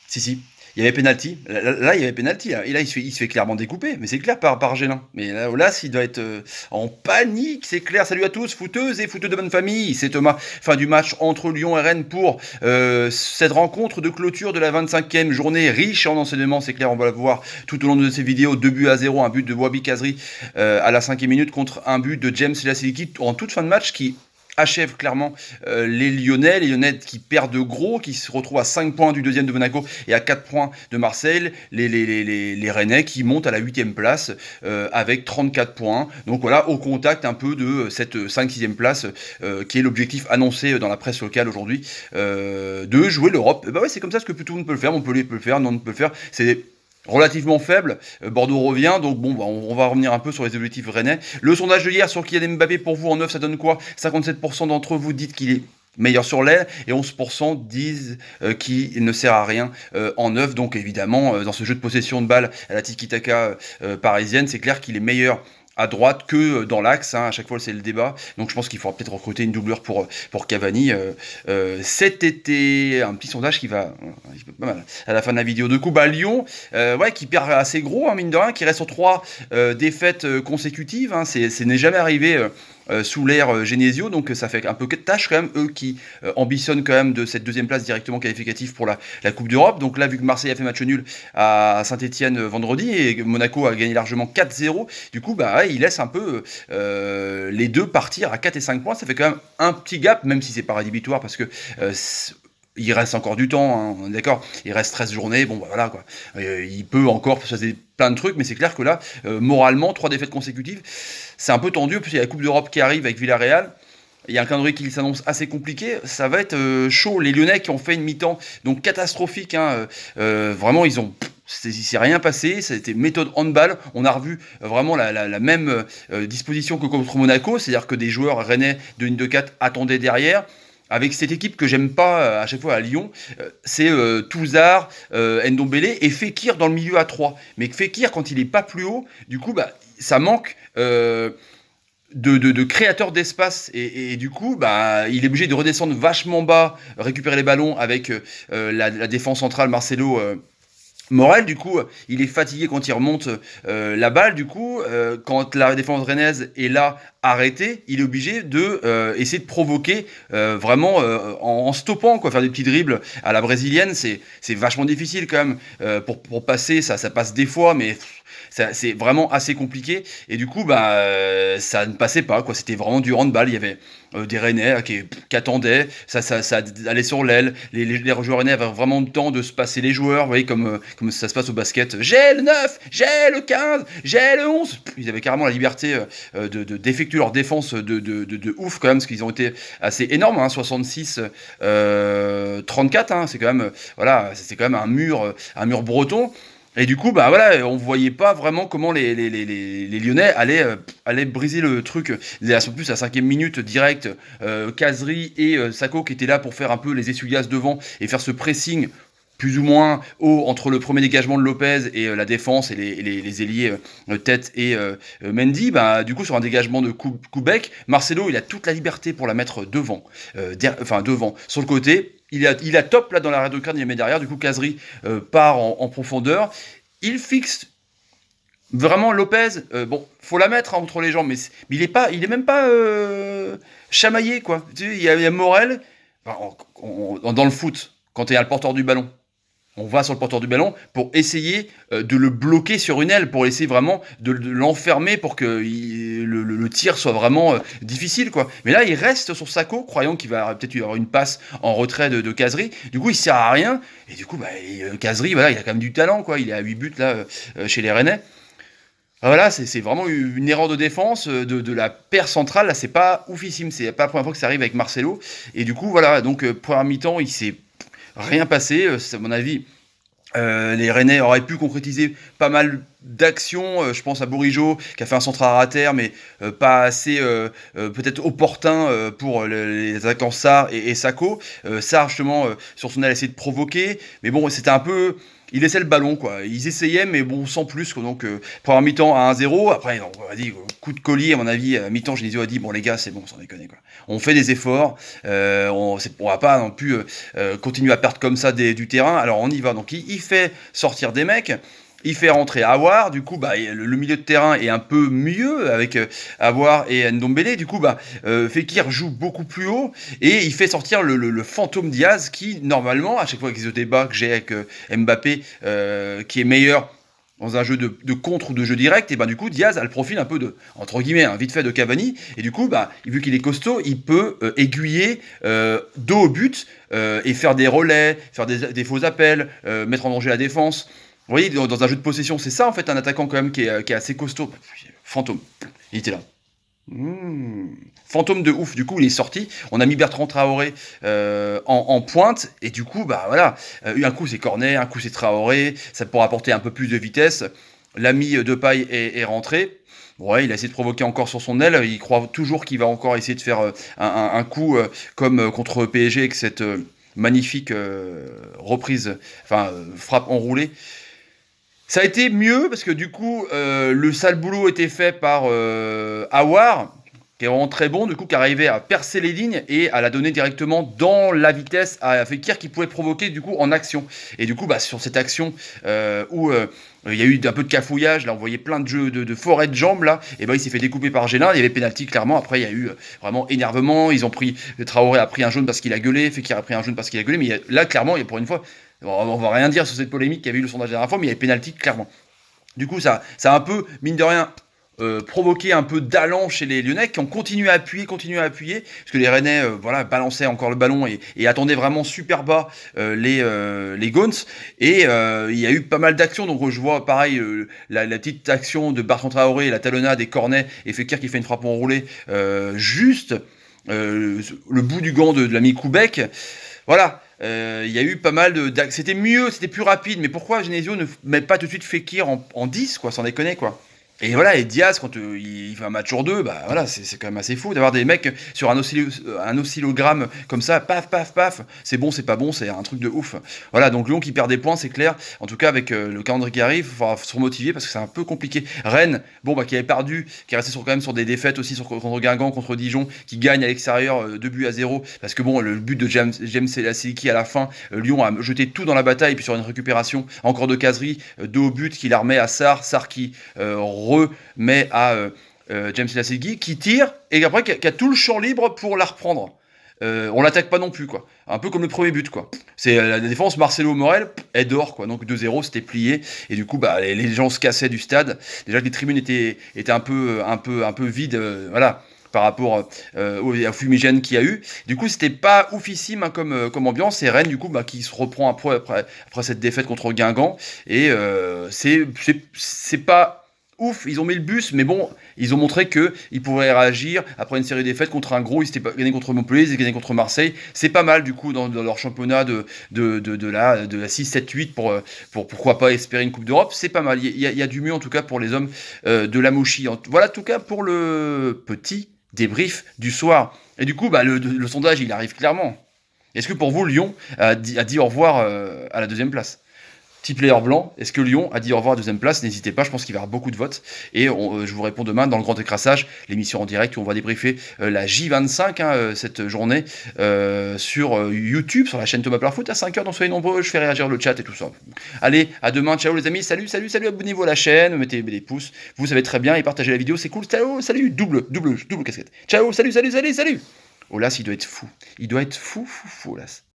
Si. Il y avait penalty. Là, il y avait penalty. Là. Et là, il se fait clairement découper. Mais c'est clair par Gélin. Mais là s'il doit être en panique, c'est clair. Salut à tous, footeuses et footeux de bonne famille. C'est Thomas. Fin du match entre Lyon et Rennes pour cette rencontre de clôture de la 25e journée, riche en enseignements. C'est clair, on va le voir tout au long de ces vidéos. 2-0, un but de Wabi Kazri à la 5e minute contre un but de James Lasiliki en toute fin de match qui achève clairement les Lyonnais qui perdent de gros, qui se retrouvent à 5 points du deuxième de Monaco et à 4 points de Marseille, les Rennais qui montent à la 8e place avec 34 points, donc voilà, au contact un peu de cette 5-6e place qui est l'objectif annoncé dans la presse locale aujourd'hui, de jouer l'Europe. Bah ouais, c'est comme ça, ce que tout le monde peut le faire, Montpellier peut le faire, Nantes peut le faire, c'est relativement faible. Bordeaux revient, donc bon, on va revenir un peu sur les objectifs rennais. Le sondage de hier sur Kylian Mbappé, pour vous en 9, ça donne quoi? 57% d'entre vous dites qu'il est meilleur sur l'aile et 11% disent qu'il ne sert à rien en neuf. Donc évidemment, dans ce jeu de possession de balle à la tiki-taka parisienne, c'est clair qu'il est meilleur à droite que dans l'axe, hein. À chaque fois c'est le débat, donc je pense qu'il faudra peut-être recruter une doublure pour Cavani cet été. Un petit sondage qui va pas mal à la fin de la vidéo. De coup, Lyon, ouais, qui perd assez gros, hein, mine de rien, qui reste sur 3 défaites consécutives, hein. Ce n'est jamais arrivé sous l'ère Genesio, donc ça fait un peu de tâche quand même, eux qui ambitionnent quand même de cette deuxième place directement qualificative pour la Coupe d'Europe. Donc là, vu que Marseille a fait match nul à Saint-Etienne vendredi et Monaco a gagné largement 4-0, du coup, ouais, il laisse un peu les deux partir à 4 et 5 points. Ça fait quand même un petit gap, même si c'est pas rédhibitoire, parce que il reste encore du temps, hein, d'accord. Il reste 13 journées, bon, bah voilà, quoi. Il peut encore passer plein de trucs, mais c'est clair que là, moralement, 3 défaites consécutives, c'est un peu tendu. En plus, il y a la Coupe d'Europe qui arrive avec Villarreal. Il y a un calendrier qui s'annonce assez compliqué. Ça va être chaud. Les Lyonnais qui ont fait une mi-temps donc catastrophique, hein, vraiment, il s'est rien passé, c'était méthode handball. On a revu vraiment la même disposition que contre Monaco, c'est-à-dire que des joueurs rennais de ligne de 4 attendaient derrière. Avec cette équipe que j'aime pas à chaque fois à Lyon, c'est Touzard, Ndombele et Fekir dans le milieu à 3. Mais Fekir, quand il est pas plus haut, du coup, ça manque de créateurs d'espace. Et du coup, il est obligé de redescendre vachement bas, récupérer les ballons avec la défense centrale Marcelo. Morel, du coup, il est fatigué quand il remonte la balle. Du coup, quand la défense rennaise est là, arrêtée, il est obligé de essayer de provoquer vraiment en stoppant, quoi, faire des petits dribbles à la brésilienne. C'est vachement difficile quand même pour passer. Ça passe des fois, mais c'est vraiment assez compliqué. Et du coup, ça ne passait pas, quoi. C'était vraiment du handball. Il y avait des Rennais qui attendaient, ça allait sur l'aile. Les joueurs Rennais avaient vraiment le temps de se passer les joueurs, vous voyez, comme ça se passe au basket. J'ai le 9, j'ai le 15, j'ai le 11. Ils avaient carrément la liberté d'effectuer leur défense de ouf, quand même, parce qu'ils ont été assez énormes, hein, 66 34, hein, c'est quand même, voilà, c'est quand même un mur breton. Et du coup, voilà, on voyait pas vraiment comment les Lyonnais allaient briser le truc. En plus, à la 5e minute, direct, Kazri et Sakho qui étaient là pour faire un peu les essuie-glaces devant et faire ce pressing plus ou moins haut entre le premier dégagement de Lopez et la défense et les ailiers Tête et Mendy. Du coup, sur un dégagement de Koubek, Marcelo, il a toute la liberté pour la mettre devant, devant, sur le côté. Il a top là dans la radio crâne, il la met derrière. Du coup, Kazri part en profondeur. Il fixe vraiment Lopez. Bon, faut la mettre entre les jambes, mais il est même pas chamaillé, quoi. Tu sais, il y a Morel dans le foot quand il y a le porteur du ballon. On va sur le porteur du ballon pour essayer de le bloquer sur une aile, pour essayer vraiment de l'enfermer pour que le tir soit vraiment difficile, quoi. Mais là, il reste sur Sakho, croyant qu'il va peut-être y avoir une passe en retrait de Kazri. Du coup, il sert à rien. Et du coup, Kazri, voilà, il a quand même du talent, quoi. Il est à 8 buts là chez les Rennais. Voilà, c'est vraiment une erreur de défense de la paire centrale. Là, c'est pas oufissime. C'est pas la première fois que ça arrive avec Marcelo. Et du coup, voilà, donc première mi-temps, il s'est rien passé. À mon avis, les Rennais auraient pu concrétiser pas mal d'action, je pense à Bourigeaud qui a fait un centre à terre, mais pas assez peut-être opportun pour les attaquants Sarr et Sako. Sarr justement sur son aile a essayé de provoquer, mais bon c'était un peu... Il laissait le ballon, quoi. Ils essayaient, mais bon, sans plus, quoi. Donc, première mi-temps à 1-0. Après, on a dit, coup de collier, à mon avis, à mi-temps, Genesio a dit, bon, les gars, c'est bon, sans déconner, quoi. On fait des efforts. On va pas non plus continuer à perdre comme ça du terrain. Alors, on y va. Donc, il fait sortir des mecs. Il fait rentrer Aouar, du coup, le milieu de terrain est un peu mieux avec Aouar et Ndombele. Du coup, Fekir joue beaucoup plus haut et il fait sortir le fantôme Diaz qui, normalement, à chaque fois qu'ils se débat que j'ai avec Mbappé, qui est meilleur dans un jeu de contre ou de jeu direct, et du coup Diaz a le profil un peu de, entre guillemets, vite fait de Cavani, et du coup, vu qu'il est costaud, il peut aiguiller dos au but et faire des relais, faire des faux appels, mettre en danger la défense. Vous voyez, dans un jeu de possession, c'est ça en fait un attaquant quand même qui est assez costaud. Fantôme, il était là. Fantôme de ouf, du coup il est sorti, on a mis Bertrand Traoré en pointe, et du coup voilà, un coup c'est Cornet, un coup c'est Traoré, ça pourra apporter un peu plus de vitesse. L'ami Depay est rentré, ouais, il a essayé de provoquer encore sur son aile, il croit toujours qu'il va encore essayer de faire un coup comme contre PSG avec cette magnifique reprise, frappe enroulée. Ça a été mieux parce que du coup, le sale boulot était fait par Aouar, qui est vraiment très bon, du coup, qui arrivait à percer les lignes et à la donner directement dans la vitesse à Fekir qui pouvait provoquer du coup en action. Et du coup, sur cette action où il y a eu un peu de cafouillage, là on voyait plein de jeux de forêt de jambes là, et il s'est fait découper par Gélin, il y avait pénalty clairement, après il y a eu vraiment énervement, ils ont pris, Traoré a pris un jaune parce qu'il a gueulé, Fekir a pris un jaune parce qu'il a gueulé, mais là clairement, pour une fois, on va rien dire sur cette polémique qu'il y avait eu le sondage la dernière fois, mais il y avait pénalty clairement. Du coup, ça a un peu, mine de rien, provoqué un peu d'allant chez les Lyonnais qui ont continué à appuyer, parce que les Rennais balançaient encore le ballon et attendaient vraiment super bas les Gauns. Et il y a eu pas mal d'actions, donc je vois pareil la petite action de Bertrand Traoré, la talonnade et Cornet et Fekir qui fait une frappe enroulée juste le bout du gant de l'ami Koubek. Voilà, il y a eu pas mal c'était mieux, c'était plus rapide, mais pourquoi Genesio ne met pas tout de suite Fekir en 10, quoi, sans déconner, quoi. Et voilà, et Diaz, quand il fait un match sur deux, voilà, c'est quand même assez fou d'avoir des mecs sur un oscillogramme comme ça, paf, paf, paf, c'est bon, c'est pas bon, c'est un truc de ouf. Voilà, donc Lyon qui perd des points, c'est clair. En tout cas, avec le calendrier qui arrive, il faudra se remotiver parce que c'est un peu compliqué. Rennes, qui avait perdu, qui est resté quand même sur des défaites aussi contre Guingamp, contre Dijon, qui gagne à l'extérieur 2-0, parce que le but de James Selassie à la fin, Lyon a jeté tout dans la bataille, puis sur une récupération encore de Casery, 2 au but, qui la remet à Sarr qui remet à James Lasegui qui tire et après qui a tout le champ libre pour la reprendre. On l'attaque pas non plus, quoi. Un peu comme le premier but, quoi. C'est la défense, Marcelo Morel, elle dort, quoi. Donc 2-0, c'était plié. Et du coup, les gens se cassaient du stade. Déjà que les tribunes étaient un peu vides, voilà, par rapport au fumigène qu'il y a eu. Du coup, c'était pas oufissime comme ambiance. Et Rennes, du coup, qui se reprend après cette défaite contre Guingamp. Et c'est pas ouf, ils ont mis le bus, mais bon, ils ont montré qu'ils pouvaient réagir après une série de défaites contre un gros. Ils s'étaient gagné contre Montpellier, ils étaient gagné contre Marseille. C'est pas mal, du coup, dans leur championnat de la 6, 7, 8 pour pourquoi pas espérer une Coupe d'Europe. C'est pas mal. Il y a du mieux, en tout cas, pour les hommes de la Mouchi. Voilà, en tout cas, pour le petit débrief du soir. Et du coup, le sondage, il arrive clairement. Est-ce que pour vous, Lyon a dit au revoir à la deuxième place ? Petit player blanc, est-ce que Lyon a dit au revoir à la deuxième place? N'hésitez pas, je pense qu'il va y avoir beaucoup de votes. Et je vous réponds demain dans le grand écrassage, l'émission en direct où on va débriefer la J25 cette journée sur YouTube, sur la chaîne Thomas Pleurfoot à 5h. Donc soyez nombreux, je fais réagir le chat et tout ça. Allez, à demain, ciao les amis, salut, abonnez-vous à la chaîne, mettez des pouces, vous savez très bien, et partagez la vidéo, c'est cool. Ciao, salut, double casquette. Ciao, salut. Olas, il doit être fou. Il doit être fou, Olas.